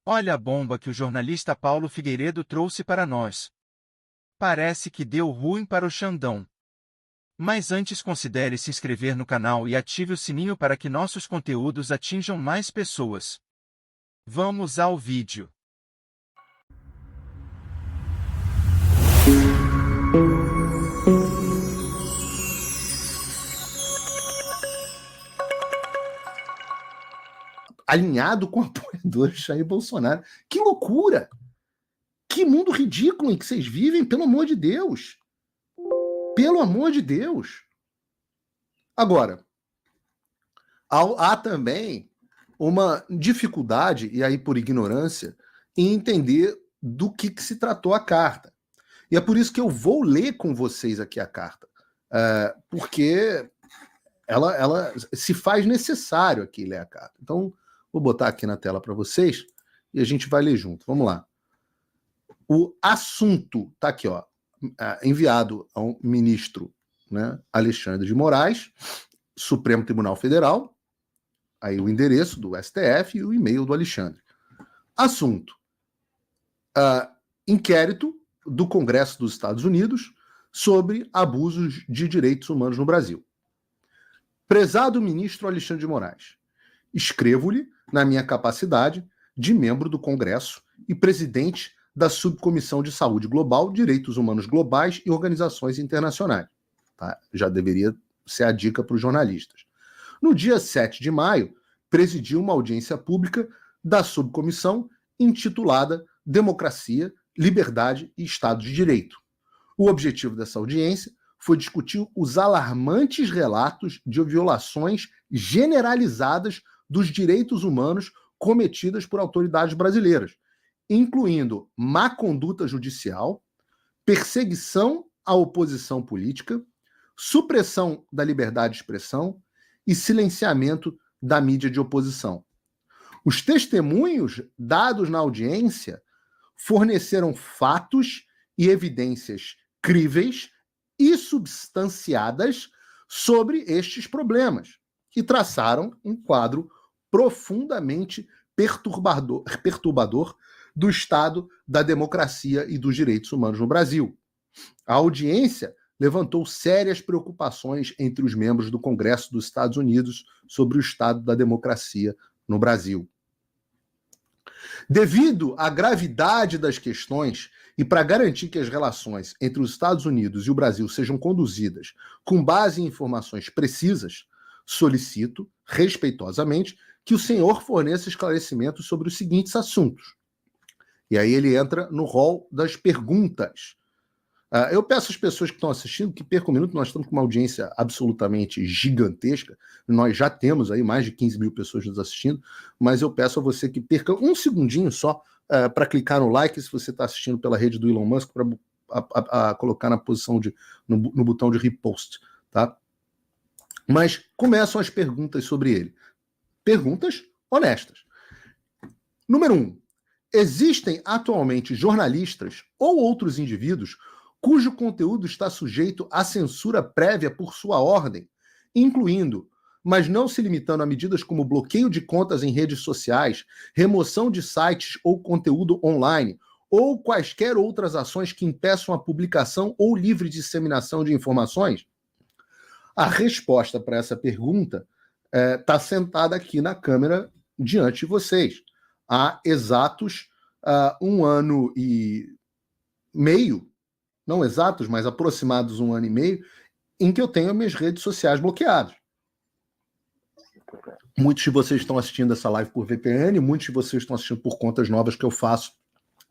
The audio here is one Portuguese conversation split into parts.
Olha a bomba que o jornalista Paulo Figueiredo trouxe para nós. Parece que deu ruim para o Xandão. Mas antes considere se inscrever no canal e ative o sininho para que nossos conteúdos atinjam mais pessoas. Vamos ao vídeo. Alinhado com apoiadores de Jair Bolsonaro. Que loucura! Que mundo ridículo em que vocês vivem, pelo amor de Deus! Pelo amor de Deus! Agora, há também uma dificuldade, e aí por ignorância, em entender do que se tratou a carta. E é por isso que eu vou ler com vocês aqui a carta. Porque ela se faz necessário aqui ler a carta. Então, vou botar aqui na tela para vocês e a gente vai ler junto. Vamos lá. O assunto está aqui, ó, enviado ao ministro, né, Alexandre de Moraes, Supremo Tribunal Federal, aí o endereço do STF e o e-mail do Alexandre. Assunto: inquérito do Congresso dos Estados Unidos sobre abusos de direitos humanos no Brasil. Prezado ministro Alexandre de Moraes, escrevo-lhe na minha capacidade de membro do Congresso e presidente da Subcomissão de Saúde Global, Direitos Humanos Globais e Organizações Internacionais. Tá? Já deveria ser a dica para os jornalistas. No dia 7 de maio, presidi uma audiência pública da subcomissão intitulada Democracia, Liberdade e Estado de Direito. O objetivo dessa audiência foi discutir os alarmantes relatos de violações generalizadas dos direitos humanos cometidas por autoridades brasileiras, incluindo má conduta judicial, perseguição à oposição política, supressão da liberdade de expressão e silenciamento da mídia de oposição. Os testemunhos dados na audiência forneceram fatos e evidências críveis e substanciadas sobre estes problemas e traçaram um quadro profundamente perturbador do estado da democracia e dos direitos humanos no Brasil. A audiência levantou sérias preocupações entre os membros do Congresso dos Estados Unidos sobre o estado da democracia no Brasil. Devido à gravidade das questões e para garantir que as relações entre os Estados Unidos e o Brasil sejam conduzidas com base em informações precisas, solicito, respeitosamente, que o senhor forneça esclarecimentos sobre os seguintes assuntos. E aí ele entra no rol das perguntas. Eu peço às pessoas que estão assistindo que percam um minuto, nós estamos com uma audiência absolutamente gigantesca, nós já temos aí mais de 15 mil pessoas nos assistindo, mas eu peço a você que perca um segundinho só para clicar no like, se você está assistindo pela rede do Elon Musk, para colocar na posição no botão de repost, tá? Mas começam as perguntas sobre ele. Perguntas honestas. Número 1. Existem atualmente jornalistas ou outros indivíduos cujo conteúdo está sujeito à censura prévia por sua ordem, incluindo, mas não se limitando a medidas como bloqueio de contas em redes sociais, remoção de sites ou conteúdo online, ou quaisquer outras ações que impeçam a publicação ou livre disseminação de informações? A resposta para essa pergunta está sentada aqui na câmera diante de vocês. Há exatos 1 ano e meio, não exatos, mas aproximados 1 ano e meio, em que eu tenho minhas redes sociais bloqueadas. Muitos de vocês estão assistindo essa live por VPN, muitos de vocês estão assistindo por contas novas que eu faço,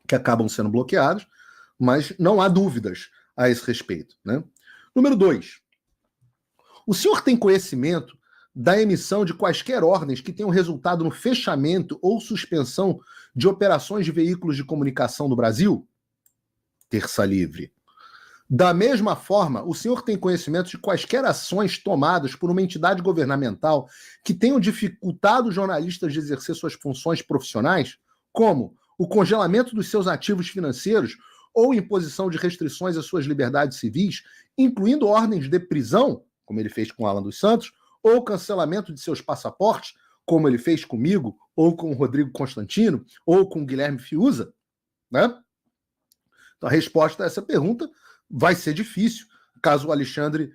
que acabam sendo bloqueadas, mas não há dúvidas a esse respeito, né? Número 2. O senhor tem conhecimento da emissão de quaisquer ordens que tenham resultado no fechamento ou suspensão de operações de veículos de comunicação no Brasil? Terça livre. Da mesma forma, o senhor tem conhecimento de quaisquer ações tomadas por uma entidade governamental que tenham dificultado os jornalistas de exercer suas funções profissionais, como o congelamento dos seus ativos financeiros ou imposição de restrições às suas liberdades civis, incluindo ordens de prisão, como ele fez com Alan dos Santos, ou cancelamento de seus passaportes, como ele fez comigo, ou com o Rodrigo Constantino, ou com o Guilherme Fiuza, né? Então a resposta a essa pergunta vai ser difícil, caso o Alexandre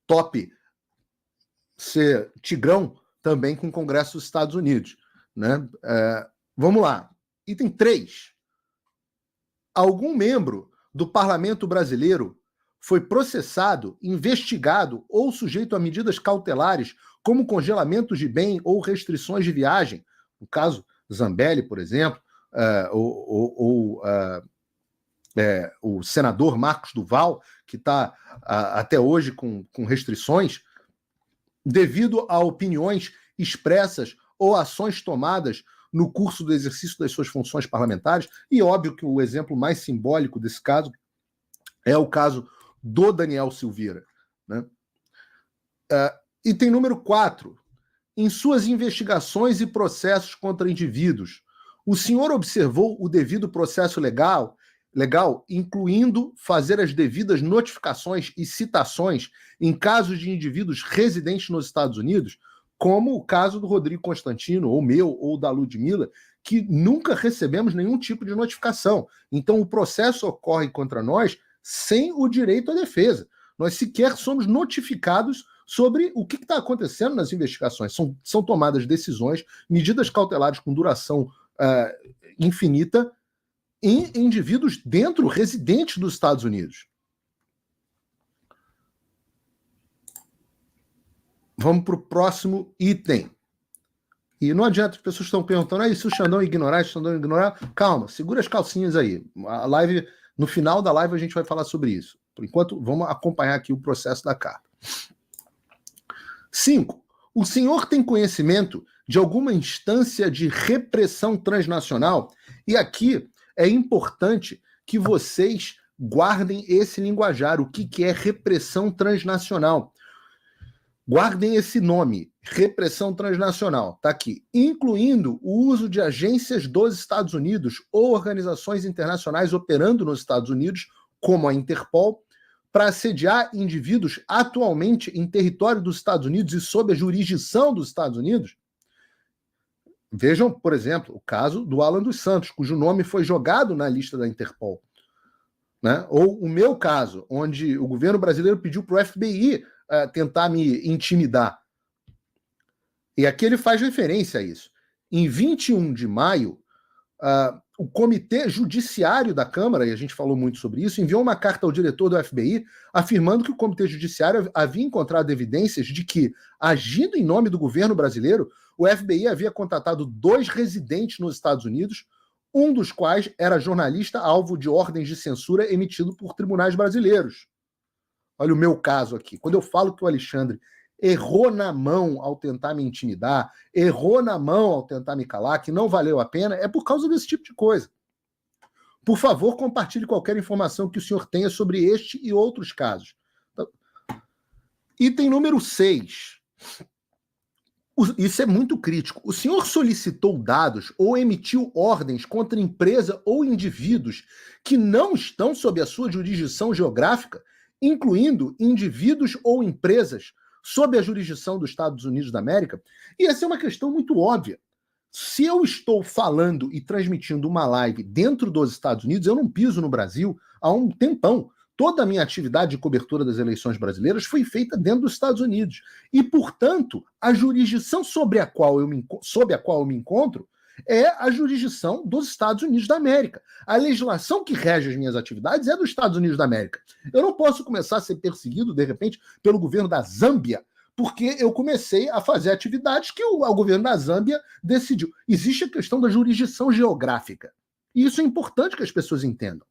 tope ser tigrão também com o Congresso dos Estados Unidos, né? Vamos lá. Item 3. Algum membro do parlamento brasileiro foi processado, investigado ou sujeito a medidas cautelares, como congelamento de bem ou restrições de viagem, no caso Zambelli, por exemplo, o senador Marcos Duval, que está até hoje com restrições, devido a opiniões expressas ou ações tomadas no curso do exercício das suas funções parlamentares. E óbvio que o exemplo mais simbólico desse caso é o caso do Daniel Silveira, né? Item número 4. Em suas investigações e processos contra indivíduos, o senhor observou o devido processo legal, incluindo fazer as devidas notificações e citações em casos de indivíduos residentes nos Estados Unidos, como o caso do Rodrigo Constantino, ou meu, ou da Ludmilla, que nunca recebemos nenhum tipo de notificação. Então o processo ocorre contra nós sem o direito à defesa. Nós sequer somos notificados sobre o que está acontecendo nas investigações. São tomadas decisões, medidas cautelares com duração infinita em indivíduos residentes dos Estados Unidos. Vamos para o próximo item. E não adianta, as pessoas estão perguntando, se o Xandão ignorar, calma, segura as calcinhas aí. A live, no final da live a gente vai falar sobre isso. Por enquanto, vamos acompanhar aqui o processo da carta. 5. O senhor tem conhecimento de alguma instância de repressão transnacional? E aqui é importante que vocês guardem esse linguajar. O que é repressão transnacional? Guardem esse nome, repressão transnacional, tá aqui. Incluindo o uso de agências dos Estados Unidos ou organizações internacionais operando nos Estados Unidos, como a Interpol, para assediar indivíduos atualmente em território dos Estados Unidos e sob a jurisdição dos Estados Unidos. Vejam, por exemplo, o caso do Alan dos Santos, cujo nome foi jogado na lista da Interpol, né? Ou o meu caso, onde o governo brasileiro pediu para o FBI tentar me intimidar. E aqui ele faz referência a isso. Em 21 de maio, o Comitê Judiciário da Câmara, e a gente falou muito sobre isso, enviou uma carta ao diretor do FBI afirmando que o Comitê Judiciário havia encontrado evidências de que, agindo em nome do governo brasileiro, o FBI havia contatado 2 residentes nos Estados Unidos, um dos quais era jornalista alvo de ordens de censura emitido por tribunais brasileiros. Olha o meu caso aqui. Quando eu falo que o Alexandre errou na mão ao tentar me intimidar, errou na mão ao tentar me calar, que não valeu a pena, é por causa desse tipo de coisa. Por favor, compartilhe qualquer informação que o senhor tenha sobre este e outros casos. Item número 6. Isso é muito crítico. O senhor solicitou dados ou emitiu ordens contra empresa ou indivíduos que não estão sob a sua jurisdição geográfica, incluindo indivíduos ou empresas sob a jurisdição dos Estados Unidos da América? E essa é uma questão muito óbvia. Se eu estou falando e transmitindo uma live dentro dos Estados Unidos, eu não piso no Brasil há um tempão. Toda a minha atividade de cobertura das eleições brasileiras foi feita dentro dos Estados Unidos. E, portanto, a jurisdição sob a qual eu me encontro é a jurisdição dos Estados Unidos da América. A legislação que rege as minhas atividades é dos Estados Unidos da América. Eu não posso começar a ser perseguido, de repente, pelo governo da Zâmbia, porque eu comecei a fazer atividades que o governo da Zâmbia decidiu. Existe a questão da jurisdição geográfica. E isso é importante que as pessoas entendam.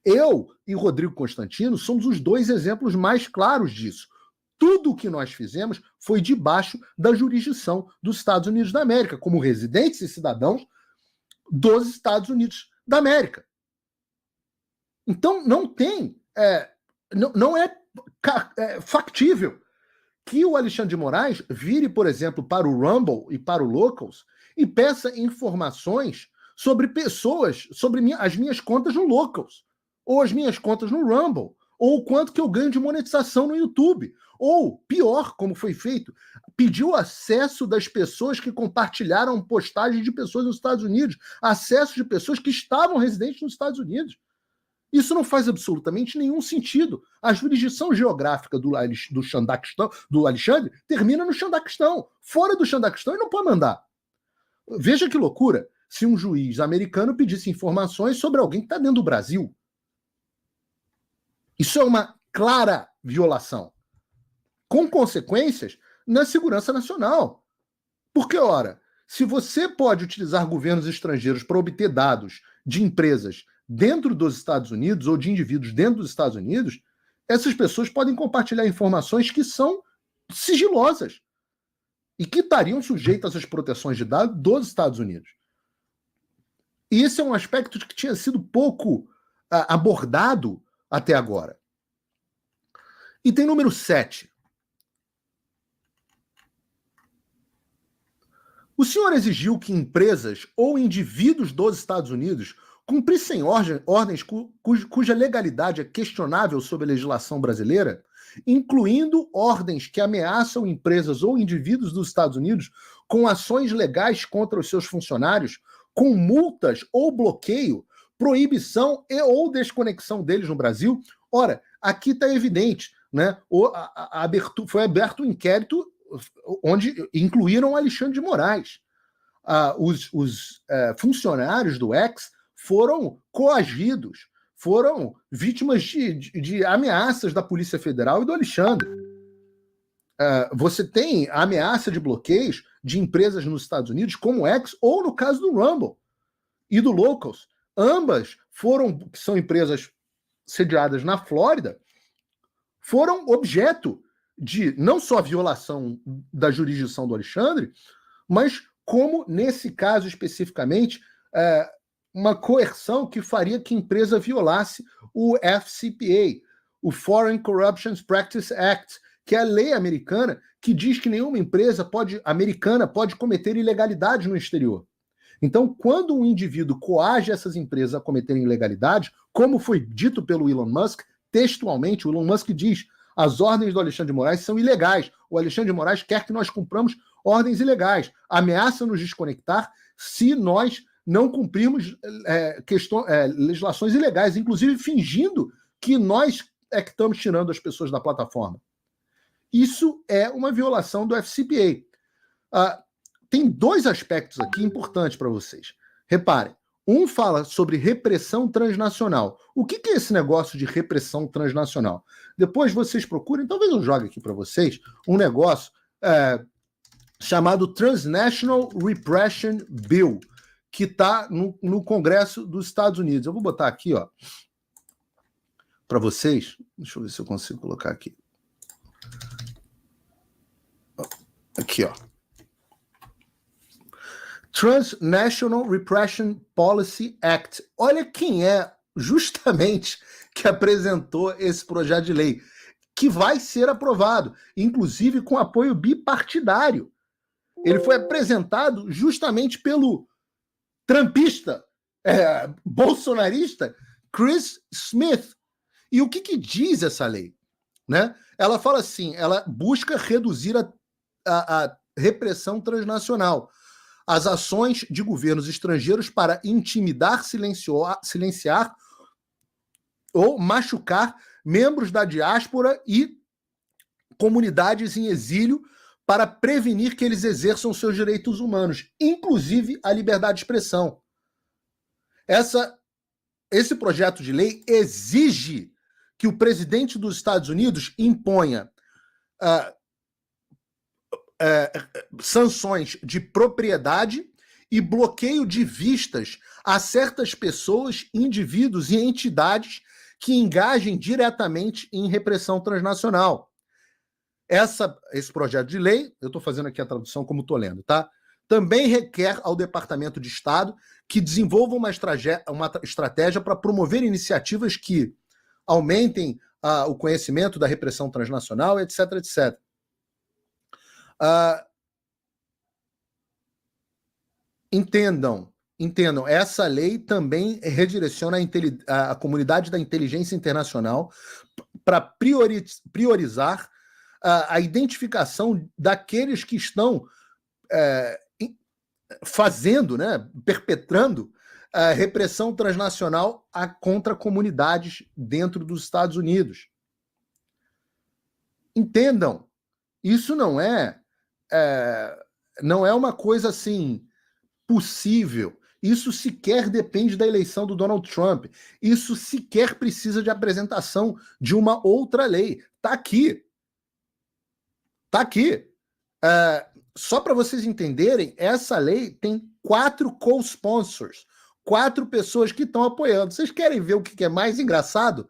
Eu e Rodrigo Constantino somos os 2 exemplos mais claros disso. Tudo o que nós fizemos foi debaixo da jurisdição dos Estados Unidos da América, como residentes e cidadãos dos Estados Unidos da América. Então, não é factível que o Alexandre de Moraes vire, por exemplo, para o Rumble e para o Locals e peça informações sobre pessoas, sobre as minhas contas no Locals, ou as minhas contas no Rumble, ou o quanto que eu ganho de monetização no YouTube, Ou, pior, como foi feito, pediu acesso das pessoas que compartilharam postagens de pessoas nos Estados Unidos, acesso de pessoas que estavam residentes nos Estados Unidos. Isso não faz absolutamente nenhum sentido. A jurisdição geográfica do Alexandre termina no Xandaquistão. Fora do Xandaquistão, ele não pode mandar. Veja que loucura se um juiz americano pedisse informações sobre alguém que está dentro do Brasil. Isso é uma clara violação, com consequências na segurança nacional. Porque, ora, se você pode utilizar governos estrangeiros para obter dados de empresas dentro dos Estados Unidos ou de indivíduos dentro dos Estados Unidos, essas pessoas podem compartilhar informações que são sigilosas e que estariam sujeitas às proteções de dados dos Estados Unidos. E esse é um aspecto que tinha sido pouco abordado até agora. Item número 7. O senhor exigiu que empresas ou indivíduos dos Estados Unidos cumprissem ordens cuja legalidade é questionável sob a legislação brasileira, incluindo ordens que ameaçam empresas ou indivíduos dos Estados Unidos com ações legais contra os seus funcionários, com multas ou bloqueio, proibição e ou desconexão deles no Brasil. Ora, aqui está evidente, né? Foi aberto um inquérito onde incluíram Alexandre de Moraes. Os funcionários do X foram coagidos, foram vítimas de ameaças da Polícia Federal e do Alexandre. Você tem a ameaça de bloqueios de empresas nos Estados Unidos, como o X, ou no caso do Rumble e do Locals. Ambas que são empresas sediadas na Flórida, foram objeto de não só violação da jurisdição do Alexandre, mas como, nesse caso especificamente, uma coerção que faria que a empresa violasse o FCPA, o Foreign Corrupt Practices Act, que é a lei americana que diz que nenhuma empresa americana pode cometer ilegalidade no exterior. Então, quando um indivíduo coage essas empresas a cometerem ilegalidade, como foi dito pelo Elon Musk, textualmente, o Elon Musk diz: as ordens do Alexandre de Moraes são ilegais. O Alexandre de Moraes quer que nós cumpramos ordens ilegais. Ameaça nos desconectar se nós não cumprirmos legislações ilegais, inclusive fingindo que nós é que estamos tirando as pessoas da plataforma. Isso é uma violação do FCPA. Tem dois aspectos aqui importantes para vocês. Reparem, um fala sobre repressão transnacional. O que é esse negócio de repressão transnacional? Depois vocês procurem, talvez eu jogue aqui para vocês, um negócio chamado Transnational Repression Bill, que está no Congresso dos Estados Unidos. Eu vou botar aqui, para vocês. Deixa eu ver se eu consigo colocar aqui. Aqui, Transnational Repression Policy Act. Olha quem é justamente que apresentou esse projeto de lei, que vai ser aprovado, inclusive com apoio bipartidário. Ele foi apresentado justamente pelo trumpista, bolsonarista, Chris Smith. E o que diz essa lei? Né? Ela fala assim, ela busca reduzir a repressão transnacional, as ações de governos estrangeiros para intimidar, silenciar ou machucar membros da diáspora e comunidades em exílio para prevenir que eles exerçam seus direitos humanos, inclusive a liberdade de expressão. Esse projeto de lei exige que o presidente dos Estados Unidos imponha sanções de propriedade e bloqueio de vistas a certas pessoas, indivíduos e entidades que engajem diretamente em repressão transnacional. Esse projeto de lei, eu estou fazendo aqui a tradução como estou lendo, tá? Também requer ao Departamento de Estado que desenvolva uma estratégia para promover iniciativas que aumentem o conhecimento da repressão transnacional, etc, etc. Entendam, essa lei também redireciona a comunidade da inteligência internacional para priorizar a identificação daqueles que estão fazendo, né, perpetrando a repressão transnacional contra comunidades dentro dos Estados Unidos. Entendam, isso não é uma coisa assim possível. Isso sequer depende da eleição do Donald Trump. Isso sequer precisa de apresentação de uma outra lei. Tá aqui. Tá aqui. Só para vocês entenderem, essa lei tem 4 co-sponsors, 4 pessoas que estão apoiando. Vocês querem ver o que é mais engraçado?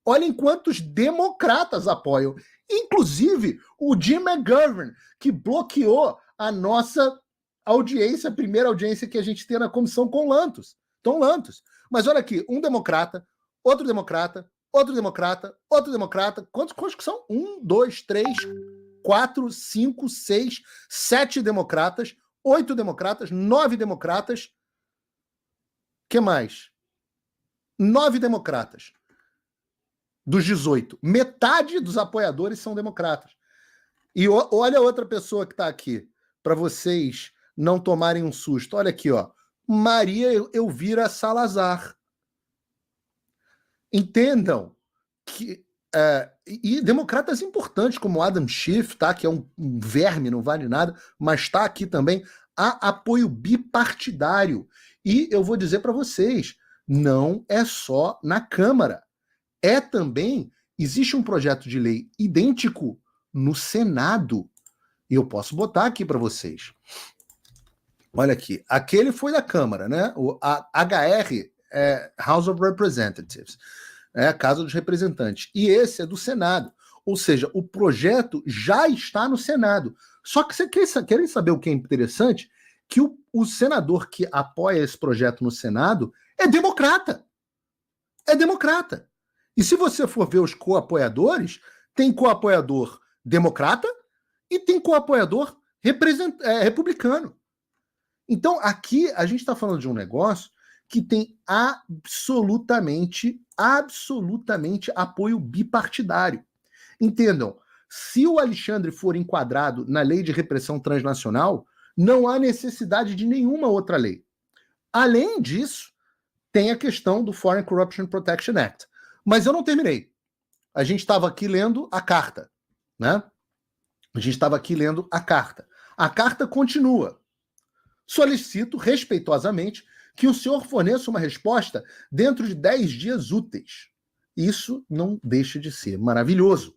Olhem quantos democratas apoiam. Inclusive o Jim McGovern, que bloqueou a nossa audiência, a primeira audiência que a gente tem na comissão com Tom Lantos. Mas olha aqui, um democrata, outro democrata, outro democrata, outro democrata. Quantos que são? 1, 2, 3, 4, 5, 6, 7 democratas, 8 democratas, 9 democratas. Que mais? 9 democratas. Dos 18. Metade dos apoiadores são democratas. E olha a outra pessoa que está aqui, para vocês não tomarem um susto. Olha aqui, ó. Maria Elvira Salazar. Entendam que... e democratas importantes como Adam Schiff, tá? Que é um verme, não vale nada, mas está aqui também. Há apoio bipartidário. E eu vou dizer para vocês, não é só na Câmara. Também, existe um projeto de lei idêntico no Senado. E eu posso botar aqui para vocês. Olha aqui, aquele foi da Câmara, né? O HR, House of Representatives, a Casa dos Representantes. E esse é do Senado. Ou seja, o projeto já está no Senado. Só que vocês querem saber o que é interessante? Que o senador que apoia esse projeto no Senado é democrata. É democrata. E se você for ver os co-apoiadores, tem co-apoiador democrata e tem co-apoiador republicano. Então, aqui a gente está falando de um negócio que tem absolutamente apoio bipartidário. Entendam, se o Alexandre for enquadrado na lei de repressão transnacional, não há necessidade de nenhuma outra lei. Além disso, tem a questão do Foreign Corruption Protection Act. Mas eu não terminei. A gente estava aqui lendo a carta, né? A gente estava aqui lendo a carta. A carta continua. Solicito respeitosamente que o senhor forneça uma resposta dentro de 10 dias úteis. Isso não deixa de ser maravilhoso.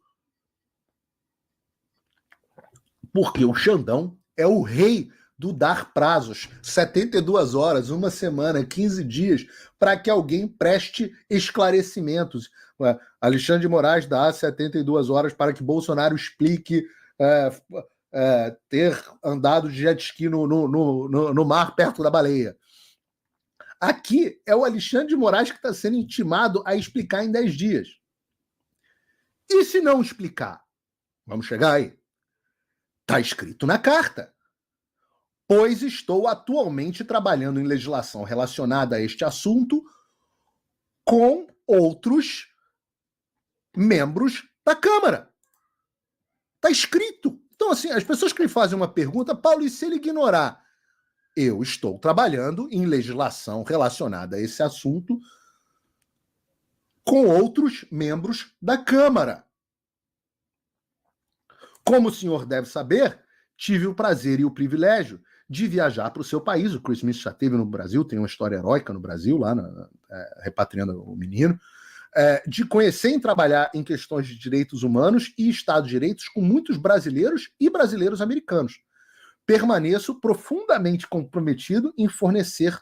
Porque o Xandão é o rei do dar prazos, 72 horas, uma semana, 15 dias, para que alguém preste esclarecimentos. Alexandre de Moraes dá 72 horas para que Bolsonaro explique ter andado de jet ski no mar perto da baleia. Aqui é o Alexandre de Moraes que está sendo intimado a explicar em 10 dias. E se não explicar? Vamos chegar aí. Está escrito na carta. Pois estou atualmente trabalhando em legislação relacionada a este assunto com outros membros da Câmara. Está escrito. Então, assim, as pessoas que me fazem uma pergunta, Paulo, e se ele ignorar? Eu estou trabalhando em legislação relacionada a esse assunto com outros membros da Câmara. Como o senhor deve saber, tive o prazer e o privilégio de viajar para o seu país. O Chris Smith já esteve no Brasil, tem uma história heróica no Brasil, lá repatriando o menino, de conhecer e trabalhar em questões de direitos humanos e Estado de Direitos com muitos brasileiros e brasileiros americanos. Permaneço profundamente comprometido em fortalecer,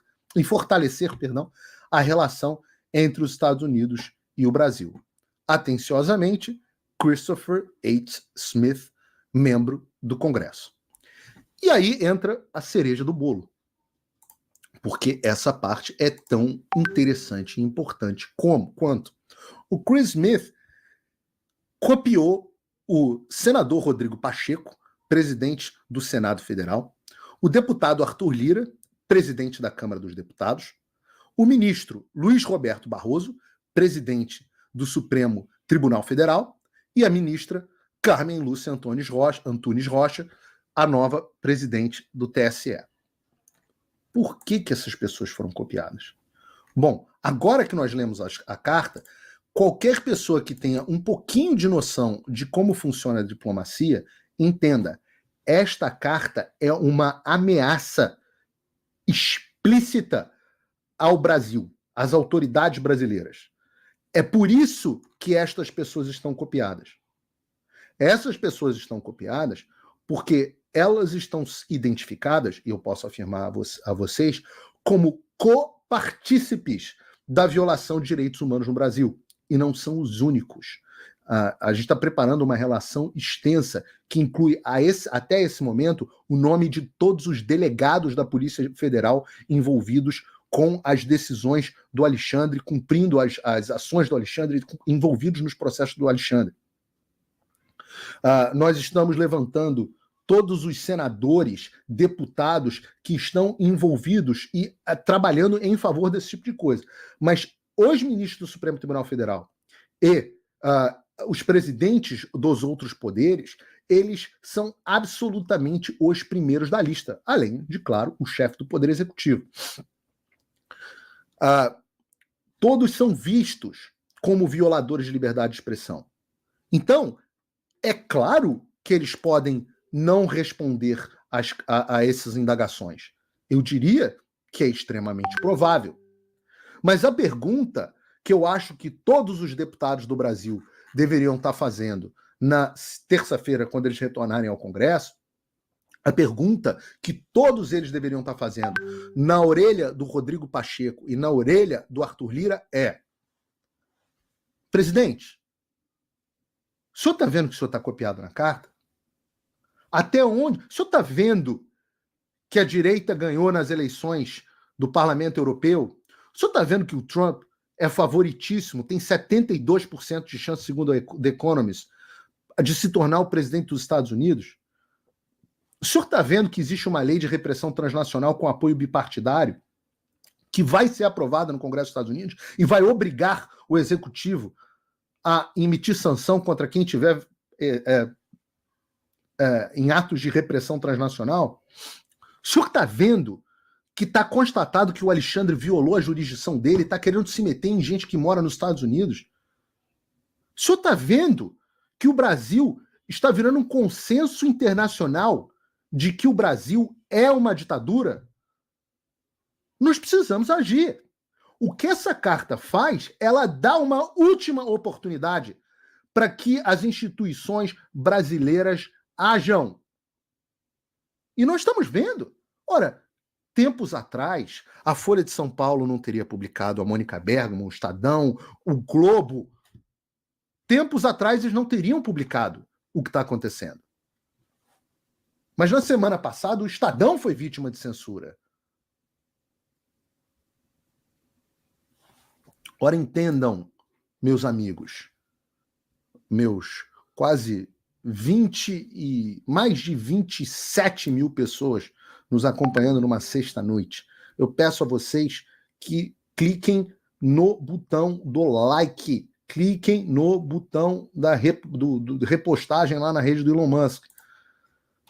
a relação entre os Estados Unidos e o Brasil. Atenciosamente, Christopher H. Smith, membro do Congresso. E aí entra a cereja do bolo, porque essa parte é tão interessante e importante quanto. O Chris Smith copiou o senador Rodrigo Pacheco, presidente do Senado Federal, o deputado Arthur Lira, presidente da Câmara dos Deputados, o ministro Luiz Roberto Barroso, presidente do Supremo Tribunal Federal, e a ministra Carmen Lúcia Antunes Rocha, a nova presidente do TSE. Por que essas pessoas foram copiadas? Bom, agora que nós lemos a carta, qualquer pessoa que tenha um pouquinho de noção de como funciona a diplomacia, entenda, esta carta é uma ameaça explícita ao Brasil, às autoridades brasileiras. É por isso que estas pessoas estão copiadas. Essas pessoas estão copiadas porque elas estão identificadas, e eu posso afirmar a vocês, como copartícipes da violação de direitos humanos no Brasil. E não são os únicos. A gente está preparando uma relação extensa que inclui, até esse momento, o nome de todos os delegados da Polícia Federal envolvidos com as decisões do Alexandre, cumprindo as ações do Alexandre, envolvidos nos processos do Alexandre. Nós estamos levantando todos os senadores, deputados que estão envolvidos e trabalhando em favor desse tipo de coisa. Mas os ministros do Supremo Tribunal Federal e os presidentes dos outros poderes, eles são absolutamente os primeiros da lista, além de, claro, o chefe do Poder Executivo. Todos são vistos como violadores de liberdade de expressão. Então, é claro que eles podem não responder a essas indagações. Eu diria que é extremamente provável. Mas a pergunta que eu acho que todos os deputados do Brasil deveriam estar fazendo na terça-feira, quando eles retornarem ao Congresso, a pergunta que todos eles deveriam estar fazendo na orelha do Rodrigo Pacheco e na orelha do Arthur Lira é: presidente, o senhor está vendo que o senhor está copiado na carta? Até onde? O senhor está vendo que a direita ganhou nas eleições do Parlamento Europeu? O senhor está vendo que o Trump é favoritíssimo, tem 72% de chance, segundo a The Economist, de se tornar o presidente dos Estados Unidos? O senhor está vendo que existe uma lei de repressão transnacional com apoio bipartidário que vai ser aprovada no Congresso dos Estados Unidos e vai obrigar o Executivo a emitir sanção contra quem tiver em atos de repressão transnacional? O senhor está vendo que está constatado que o Alexandre violou a jurisdição dele e está querendo se meter em gente que mora nos Estados Unidos? O senhor está vendo que o Brasil está virando um consenso internacional de que o Brasil é uma ditadura? Nós precisamos agir. O que essa carta faz, ela dá uma última oportunidade para que as instituições brasileiras ajam. E nós estamos vendo. Ora, tempos atrás, a Folha de São Paulo não teria publicado, a Mônica Bergamo, o Estadão, o Globo. Tempos atrás eles não teriam publicado o que está acontecendo. Mas na semana passada o Estadão foi vítima de censura. Ora, entendam, meus amigos, meus quase mais de 27 mil pessoas nos acompanhando numa sexta-noite. Eu peço a vocês que cliquem no botão do like, cliquem no botão da repostagem lá na rede do Elon Musk,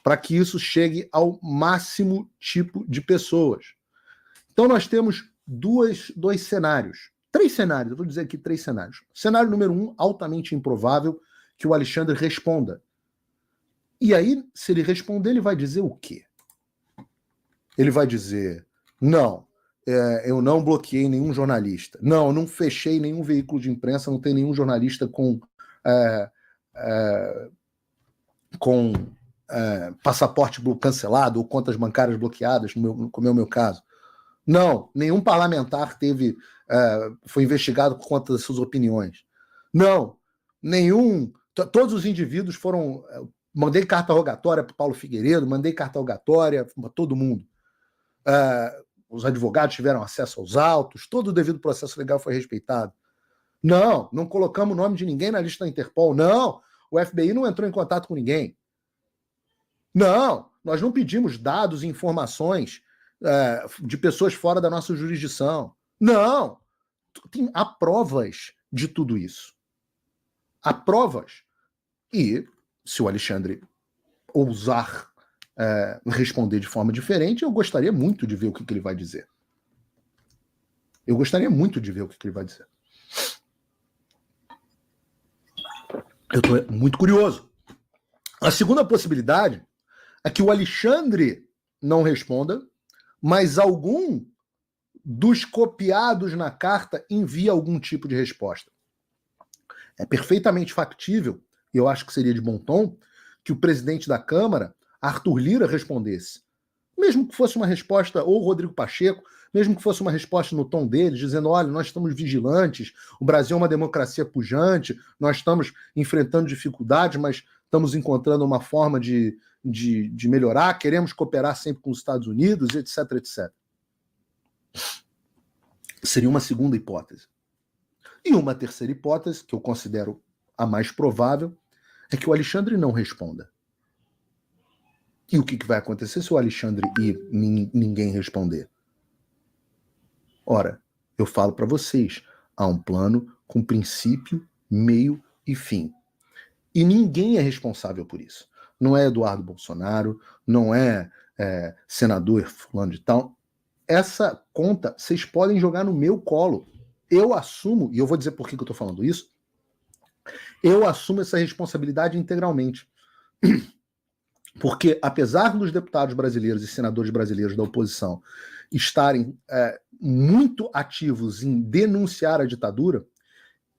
para que isso chegue ao máximo tipo de pessoas. Então nós temos dois cenários. 3 cenários, eu vou dizer aqui 3 cenários. Cenário número 1, altamente improvável que o Alexandre responda. E aí, se ele responder, ele vai dizer o quê? Ele vai dizer: não, eu não bloqueei nenhum jornalista. Não, eu não fechei nenhum veículo de imprensa, não tem nenhum jornalista com passaporte cancelado ou contas bancárias bloqueadas, como é o meu caso. Não, nenhum parlamentar foi investigado por conta das suas opiniões. Não, todos os indivíduos foram... Mandei carta rogatória para Paulo Figueiredo, mandei carta rogatória para todo mundo. Os advogados tiveram acesso aos autos, todo o devido processo legal foi respeitado. Não colocamos o nome de ninguém na lista da Interpol. Não, o FBI não entrou em contato com ninguém. Não, nós não pedimos dados e informações de pessoas fora da nossa jurisdição. Não, há provas de tudo isso. Há provas. E se o Alexandre ousar responder de forma diferente, eu gostaria muito de ver o que ele vai dizer. Eu gostaria muito de ver o que ele vai dizer. Eu estou muito curioso. A segunda possibilidade é que o Alexandre não responda, mas algum dos copiados na carta envie algum tipo de resposta. É perfeitamente factível, e eu acho que seria de bom tom, que o presidente da Câmara, Arthur Lira, respondesse. Mesmo que fosse uma resposta, ou Rodrigo Pacheco, mesmo que fosse uma resposta no tom deles, dizendo, olha, nós estamos vigilantes, o Brasil é uma democracia pujante, nós estamos enfrentando dificuldades, mas estamos encontrando uma forma de melhorar, queremos cooperar sempre com os Estados Unidos, etc, etc. Seria uma segunda hipótese. E uma terceira hipótese, que eu considero a mais provável, é que o Alexandre não responda. E o que vai acontecer se o Alexandre e ninguém responder? Ora, eu falo para vocês, há um plano com princípio, meio e fim. E ninguém é responsável por isso. Não é Eduardo Bolsonaro, não é senador fulano de tal. Essa conta vocês podem jogar no meu colo. Eu assumo, e eu vou dizer por que eu estou falando isso, eu assumo essa responsabilidade integralmente. Porque, apesar dos deputados brasileiros e senadores brasileiros da oposição estarem muito ativos em denunciar a ditadura,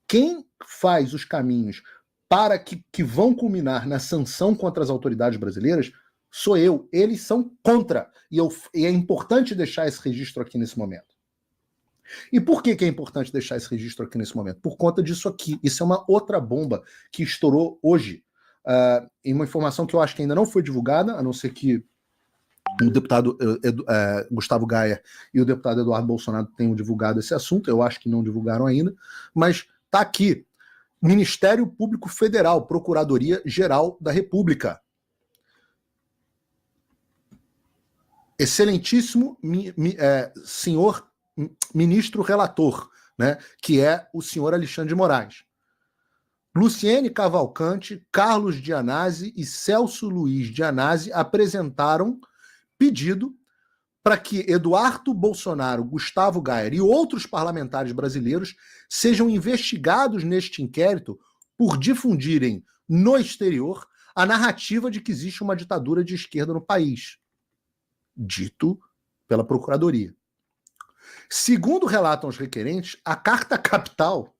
quem faz os caminhos para que vão culminar na sanção contra as autoridades brasileiras sou eu. Eles são contra. E é importante deixar esse registro aqui nesse momento. E por que é importante deixar esse registro aqui nesse momento? Por conta disso aqui. Isso é uma outra bomba que estourou hoje. Em uma informação que eu acho que ainda não foi divulgada, a não ser que o deputado Gustavo Gayer e o deputado Eduardo Bolsonaro tenham divulgado esse assunto. Eu acho que não divulgaram ainda. Mas está aqui. Ministério Público Federal, Procuradoria-Geral da República. Excelentíssimo senhor ministro relator, né, que é o senhor Alexandre de Moraes. Luciene Cavalcante, Carlos Gianazzi e Celso Luiz Gianazzi apresentaram pedido para que Eduardo Bolsonaro, Gustavo Gayer e outros parlamentares brasileiros sejam investigados neste inquérito por difundirem no exterior a narrativa de que existe uma ditadura de esquerda no país. Dito pela Procuradoria. Segundo relatam os requerentes, a Carta Capital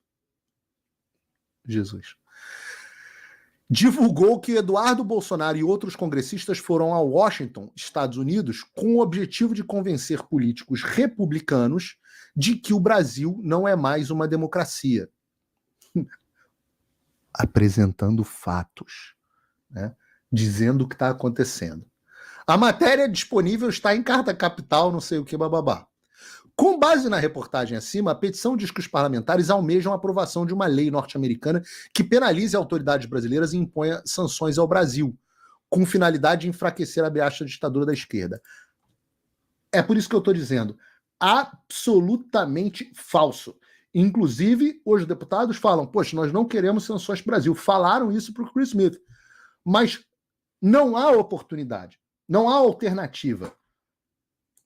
divulgou que Eduardo Bolsonaro e outros congressistas foram a Washington, Estados Unidos, com o objetivo de convencer políticos republicanos de que o Brasil não é mais uma democracia. Apresentando fatos, né? Dizendo o que está acontecendo. A matéria disponível está em Carta Capital, não sei o que, bababá. Com base na reportagem acima, a petição diz que os parlamentares almejam a aprovação de uma lei norte-americana que penalize autoridades brasileiras e imponha sanções ao Brasil, com finalidade de enfraquecer a ditadura da esquerda. É por isso que eu estou dizendo, absolutamente falso. Inclusive, os deputados falam, poxa, nós não queremos sanções para o Brasil. Falaram isso para o Chris Smith. Mas não há oportunidade, não há alternativa.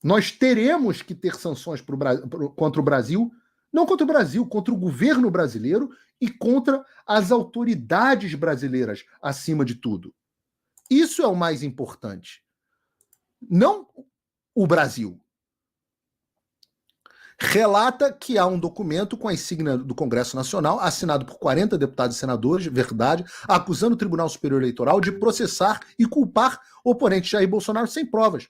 Nós teremos que ter sanções contra o Brasil, não contra o Brasil, contra o governo brasileiro e contra as autoridades brasileiras, acima de tudo. Isso é o mais importante. Não o Brasil. Relata que há um documento com a insígnia do Congresso Nacional, assinado por 40 deputados e senadores, verdade, acusando o Tribunal Superior Eleitoral de processar e culpar o oponente Jair Bolsonaro sem provas.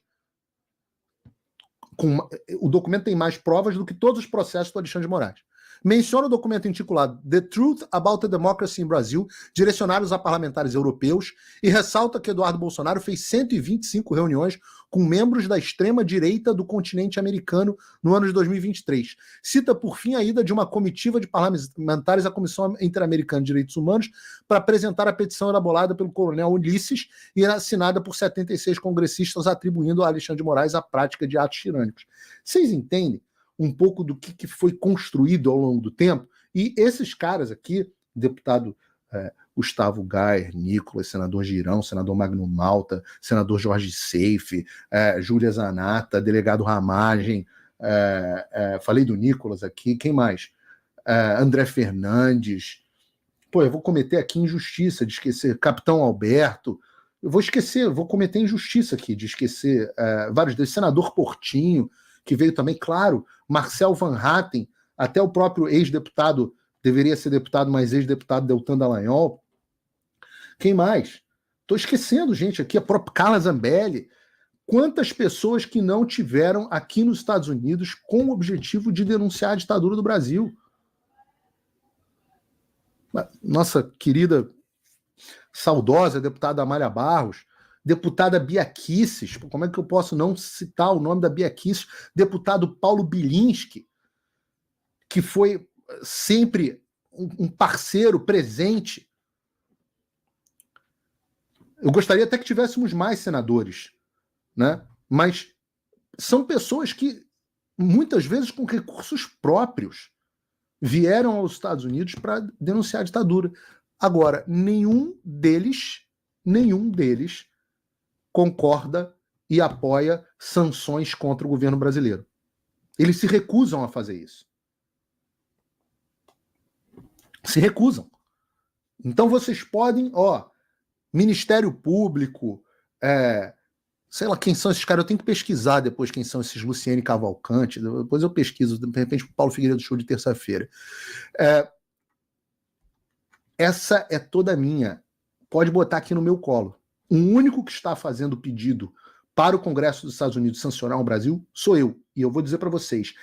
O documento tem mais provas do que todos os processos do Alexandre de Moraes. Menciona o documento intitulado The Truth About the Democracy in Brazil, direcionados a parlamentares europeus, e ressalta que Eduardo Bolsonaro fez 125 reuniões com membros da extrema-direita do continente americano no ano de 2023. Cita, por fim, a ida de uma comitiva de parlamentares à Comissão Interamericana de Direitos Humanos para apresentar a petição elaborada pelo coronel Ulisses e assinada por 76 congressistas, atribuindo a Alexandre de Moraes a prática de atos tirânicos. Vocês entendem um pouco do que foi construído ao longo do tempo? E esses caras aqui, deputado Gustavo Gayer, Nicolas, senador Girão, senador Magno Malta, senador Jorge Seife, Júlia Zanata, delegado Ramagem, falei do Nicolas aqui, quem mais? André Fernandes. Pô, eu vou cometer aqui injustiça de esquecer Capitão Alberto. Eu vou cometer injustiça aqui de esquecer vários deles. Senador Portinho, que veio também, claro, Marcel Van Hatten, até o próprio ex-deputado, deveria ser deputado, mas ex-deputado Deltan Dallagnol. Quem mais? Estou esquecendo, gente, aqui, a própria Carla Zambelli. Quantas pessoas que não tiveram aqui nos Estados Unidos com o objetivo de denunciar a ditadura do Brasil? Nossa querida, saudosa deputada Amália Barros, deputada Bia Kicis, como é que eu posso não citar o nome da Bia Kicis? Deputado Paulo Bilinski, que foi sempre um parceiro presente. Eu gostaria até que tivéssemos mais senadores, né? Mas são pessoas que, muitas vezes, com recursos próprios, vieram aos Estados Unidos para denunciar a ditadura. Agora, nenhum deles concorda e apoia sanções contra o governo brasileiro. Eles se recusam a fazer isso. Se recusam. Então vocês podem, Ministério Público, sei lá quem são esses caras, eu tenho que pesquisar depois quem são esses Luciene Cavalcante, depois eu pesquiso, de repente, o Paulo Figueiredo Show de terça-feira. Essa é toda minha. Pode botar aqui no meu colo. O único que está fazendo pedido para o Congresso dos Estados Unidos sancionar o Brasil sou eu. E eu vou dizer para vocês,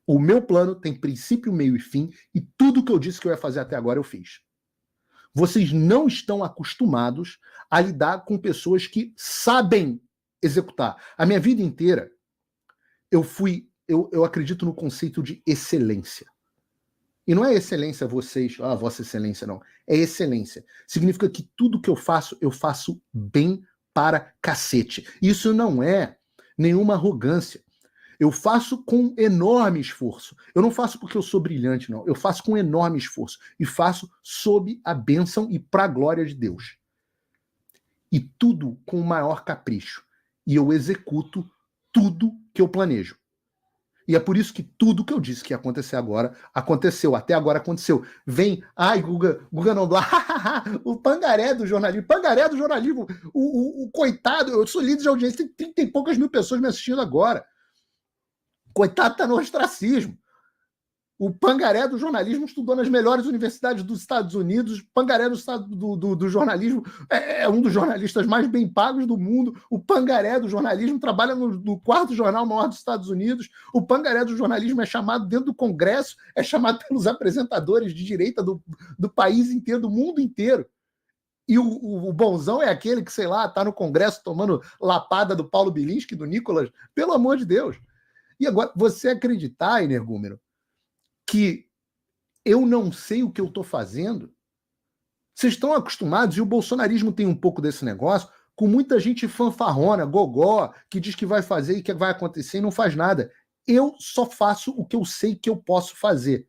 o meu plano tem princípio, meio e fim, e tudo que eu disse que eu ia fazer até agora eu fiz. Vocês não estão acostumados a lidar com pessoas que sabem executar. A minha vida inteira, eu acredito no conceito de excelência. E não é excelência vocês, Vossa Excelência, não. É excelência. Significa que tudo que eu faço bem para cacete. Isso não é nenhuma arrogância. Eu faço com enorme esforço. Eu não faço porque eu sou brilhante, não. Eu faço com enorme esforço. E faço sob a bênção e para a glória de Deus. E tudo com o maior capricho. E eu executo tudo que eu planejo. E é por isso que tudo que eu disse que ia acontecer agora, aconteceu. Até agora aconteceu. Vem, Guga Noblar, o pangaré do jornalismo, o coitado, eu sou líder de audiência, tem 30 e poucas mil pessoas me assistindo agora. Coitado tá no ostracismo. O pangaré do jornalismo estudou nas melhores universidades dos Estados Unidos. O pangaré do jornalismo é um dos jornalistas mais bem pagos do mundo. O pangaré do jornalismo trabalha no quarto jornal maior dos Estados Unidos. O pangaré do jornalismo é chamado dentro do Congresso, é chamado pelos apresentadores de direita do país inteiro, do mundo inteiro. E o bonzão é aquele que, sei lá, tá no Congresso tomando lapada do Paulo Bilinski, do Nicolas. Pelo amor de Deus. E agora, você acreditar, energúmeno, que eu não sei o que eu estou fazendo? Vocês estão acostumados, e o bolsonarismo tem um pouco desse negócio, com muita gente fanfarrona, gogó, que diz que vai fazer e que vai acontecer e não faz nada. Eu só faço o que eu sei que eu posso fazer.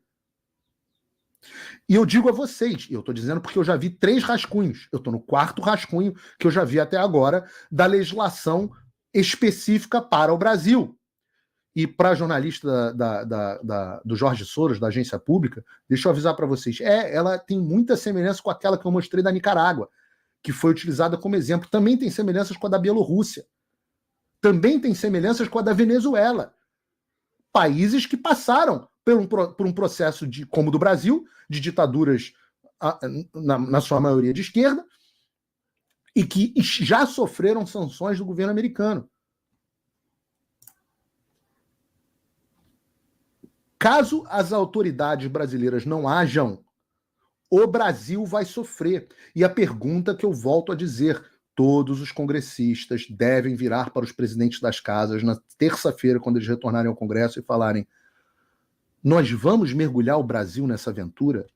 E eu digo a vocês, e eu estou dizendo porque eu já vi 3 rascunhos, eu estou no 4º rascunho que eu já vi até agora da legislação específica para o Brasil. E para a jornalista do Jorge Soros, da agência pública, deixa eu avisar para vocês, ela tem muita semelhança com aquela que eu mostrei da Nicarágua, que foi utilizada como exemplo. Também tem semelhanças com a da Bielorrússia. Também tem semelhanças com a da Venezuela. Países que passaram por um processo, como o do Brasil, de ditaduras, na sua maioria de esquerda, e que já sofreram sanções do governo americano. Caso as autoridades brasileiras não hajam, o Brasil vai sofrer. E a pergunta que eu volto a dizer, todos os congressistas devem virar para os presidentes das casas na terça-feira, quando eles retornarem ao Congresso, e falarem: nós vamos mergulhar o Brasil nessa aventura?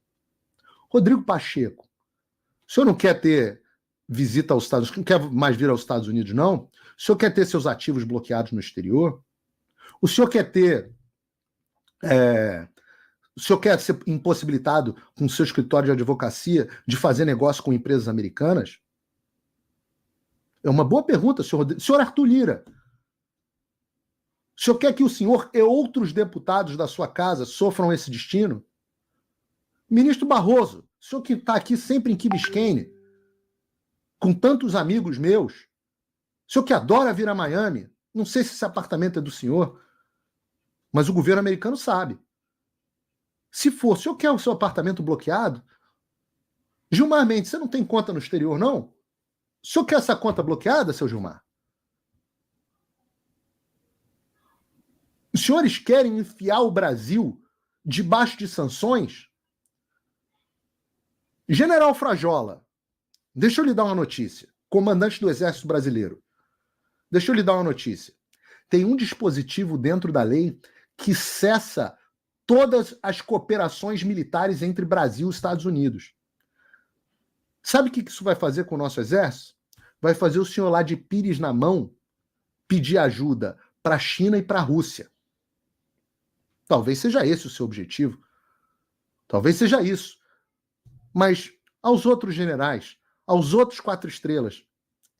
Rodrigo Pacheco, o senhor não quer ter visita aos Estados Unidos, não quer mais vir aos Estados Unidos, não? O senhor quer ter seus ativos bloqueados no exterior? O senhor quer ter O senhor quer ser impossibilitado com o seu escritório de advocacia de fazer negócio com empresas americanas? É uma boa pergunta, senhor Arthur Lira. O senhor quer que o senhor e outros deputados da sua casa sofram esse destino? Ministro Barroso, o senhor que está aqui sempre em Key Biscayne, com tantos amigos meus, o senhor que adora vir a Miami, não sei se esse apartamento é do senhor, mas o governo americano sabe. Se for, o senhor quer o seu apartamento bloqueado? Gilmar Mendes, você não tem conta no exterior, não? O senhor quer essa conta bloqueada, seu Gilmar? Os senhores querem enfiar o Brasil debaixo de sanções? General Frajola, deixa eu lhe dar uma notícia. Comandante do Exército Brasileiro, deixa eu lhe dar uma notícia. Tem um dispositivo dentro da lei que cessa todas as cooperações militares entre Brasil e Estados Unidos. Sabe o que isso vai fazer com o nosso exército? Vai fazer o senhor lá de pires na mão pedir ajuda para a China e para a Rússia. Talvez seja esse o seu objetivo. Talvez seja isso. Mas aos outros generais, aos outros 4 estrelas,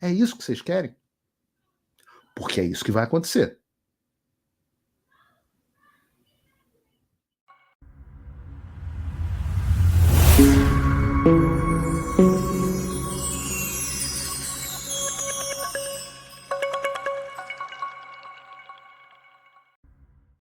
é isso que vocês querem? Porque é isso que vai acontecer.